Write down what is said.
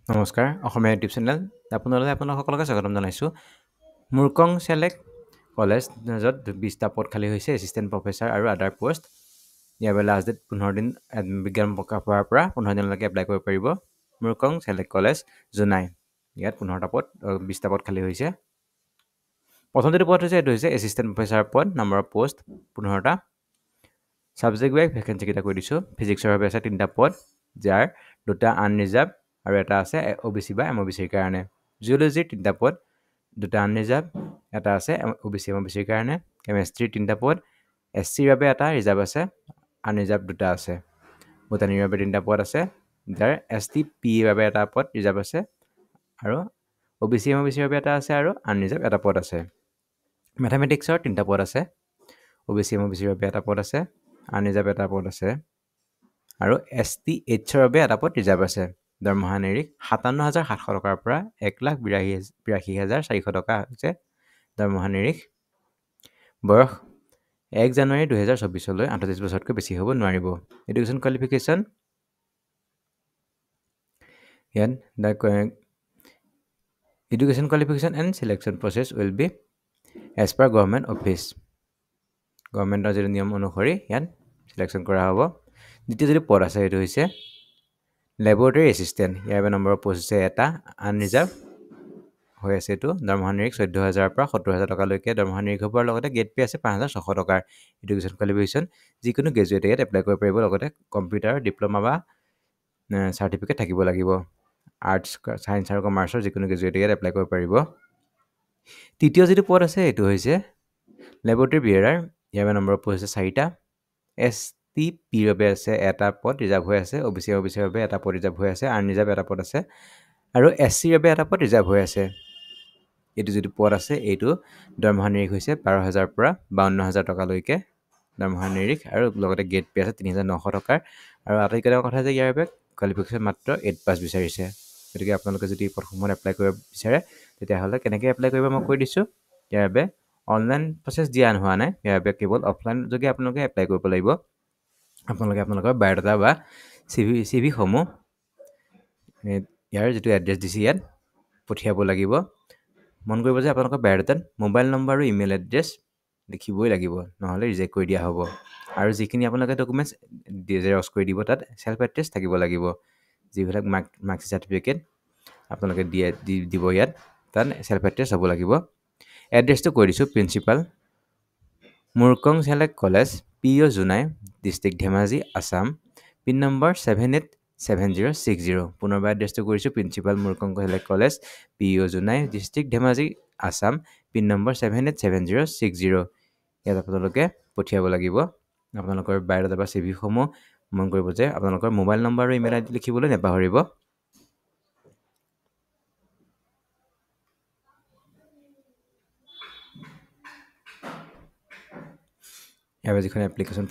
নমস্কাৰ অসমীয়া YouTube channel আপোনালোকে সকলোকে স্বাগতম জনাইছোঁ মুৰকং চেলেক্ট কলেজত 20টা পদ খালী হৈছে এছিষ্টেণ্ট প্ৰফেচাৰ আৰু আদাৰ পোষ্ট ইয়াৰ বাবে লাষ্ট ডেট 15 দিন বিজ্ঞান প্ৰকাশ হোৱাৰ পৰা 15 দিনলৈকে এপ্লাই কৰিব পাৰিব মুৰকং চেলেক্ট কলেজ জোনাই ইয়াত 15টা পদ 20টা পদ খালী হৈছে প্ৰথম যিটো পদ হৈছে এইটো হৈছে এছিষ্টেণ্ট প্ৰফেচাৰ পদ নম্বৰ অফ পোষ্ট 15টা ছাবজেক্ট ৱাইজ ভেকেঞ্চি কেইটা কৈ দিছোঁ ফিজিক্সৰ বাবে আছে 3টা পদ যাৰ 2টা আনৰিজাৰ্ভ আৰু এটা আছে OBC বা MOBCৰ কাৰণে জিঅ'লজিৰ 3টা পদ 2টা আনৰিজাৰ্ভ এটা আছে OBC MOBCৰ কাৰণে কেমেষ্ট্ৰিৰ 3টা পদ SCৰ বাবে এটা ৰিজাৰ্ভ আছে আনৰিজাৰ্ভ 2টা আছে বটানীৰ বাবে 3টা পদ আছে যাৰ STPৰ বাবে এটা পদ ৰিজাৰ্ভ আছে আৰু OBC MOBCৰ বাবে এটা আছে আৰু আনৰিজাৰ্ভ এটা পদ আছে মেথামেটিক্সৰ 3টা পদ আছে OBC MOBCৰ বাবে এটা পদ আছে আনৰিজাৰ্ভ এটা পদ আছে আৰু STHৰ বাবে এটা পদ ৰিজাৰ্ভ আছে দৰমহা নিৰিখ 57,700 টকাৰ পৰা 1,82,400 টকা হৈছে দৰমহা নিৰিখ বয়স 1 জানুৱাৰী 2024 লৈ 38 বছৰতকৈ বেছি হ'ব নোৱাৰিব এডুকেশ্যন কোৱালিফিকেশ্যন ইয়াত education qualification and selection process will be as per government office গভৰ্ণমেণ্টৰ যিটো নিয়ম অনুসৰি ইয়াত চিলেকশ্যন কৰা হ'ব দ্বিতীয় যিটো পদ আছে সেইটো হৈছে লেবৰেটৰী এছিষ্টেণ্ট ইয়াৰ বাবে নম্বৰ পোষ্ট হৈছে এটা আনৰিজাৰ্ভ হৈ আছে এইটো দৰমহা নিৰিখ 14,000 পৰা 70,000 টকালৈকে দৰমহা নিৰিখ হোৱাৰ লগতে গেট পে আছে 5,600 টকাৰ এডুকেশ্যন কোৱালিফিকেশ্যন যিকোনো গ্ৰেজুৱেটে ইয়াত এপ্লাই কৰিব পাৰিব লগতে কম্পিউটাৰ ডিপ্ল'মা বা চাৰ্টিফিকেট থাকিব লাগিব আৰ্টছ ছায়েন্স আৰু কমাৰ্চৰ যিকোনো গ্ৰেজুৱেটে ইয়াত এপ্লাই কৰিব পাৰিব তৃতীয় যিটো পদ আছে এইটো হৈছে লেবৰেটৰী বিয়েৰাৰ ইয়াৰ বাবে নম্বৰ পোষ্ট হৈছে 4টা STPৰ বাবে আছে এটা পদ ৰিজাৰ্ভ হৈ আছে OBC MOBCৰ বাবে এটা পদ ৰিজাৰ্ভ হৈ আছে আনৰিজাৰ্ভ এটা পদ আছে আৰু SCৰ বাবে এটা পদ ৰিজাৰ্ভ হৈ আছে এইটো যিটো পদ আছে এইটো দৰমহা নিৰিখ হৈছে 12,000 পৰা 52,000 টকালৈকে দৰমহা নিৰিখ আৰু লগতে গেট পে আছে 3,900 টকাৰ আৰু আটাইতকৈ ডাঙৰ কথা যে ইয়াৰ বাবে কোৱালিফিকেশ্যন মাত্ৰ 8 পাছ বিচাৰিছে গতিকে আপোনালোকে যদি পদসমূহত এপ্লাই কৰিব বিচাৰে তেতিয়াহ'লে কেনেকৈ এপ্লাই কৰিব মই কৈ দিছোঁ ইয়াৰ বাবে অনলাইন প্ৰচেছ দিয়া হোৱা নাই ইয়াৰ বাবে কেৱল অফলাইন যোগে আপোনালোকে এপ্লাই কৰিব লাগিব আপোনালোকে আপোনালোকৰ বায়'ডাটা বা CV সমূহ ইয়াৰ যিটো এড্ৰেছ দিছে ইয়াত পঠিয়াব লাগিব মন কৰিব যে আপোনালোকৰ বায়'ডাটাত মোবাইল নম্বৰ আৰু ইমেইল এড্ৰেছ লিখিবই লাগিব নহ'লে ৰিজেক্ট কৰি দিয়া হ'ব আৰু যিখিনি আপোনালোকে ডকুমেণ্টছ জেৰক্স কৰি দিব তাত চেল্ফ এড্ৰেছ থাকিব লাগিব যিবিলাক মাৰ্কশ্বিট চাৰ্টিফিকেট আপোনালোকে দিব ইয়াত তাত চেল্ফ এড্ৰেছ হ'ব লাগিব এড্ৰেছটো কৈ দিছোঁ principal Murkong Selek college PO Jonai district Dhemaji Assam pin number 787060 পুনৰবাৰ এড্ৰেছটো কৰিছোঁ principal Murkong Selek college PO Jonai district Dhemaji Assam pin number 787060 ইয়াত আপোনালোকে পঠিয়াব লাগিব আপোনালোকৰ বায়'ডাটা বা CV-সমূহ মন কৰিব যে আপোনালোকৰ মোবাইল নম্বৰ আৰু ইমেইল আইডি লিখিবলৈ নাপাহৰিব ইয়াৰ যিখন এপ্লিকেশ্যন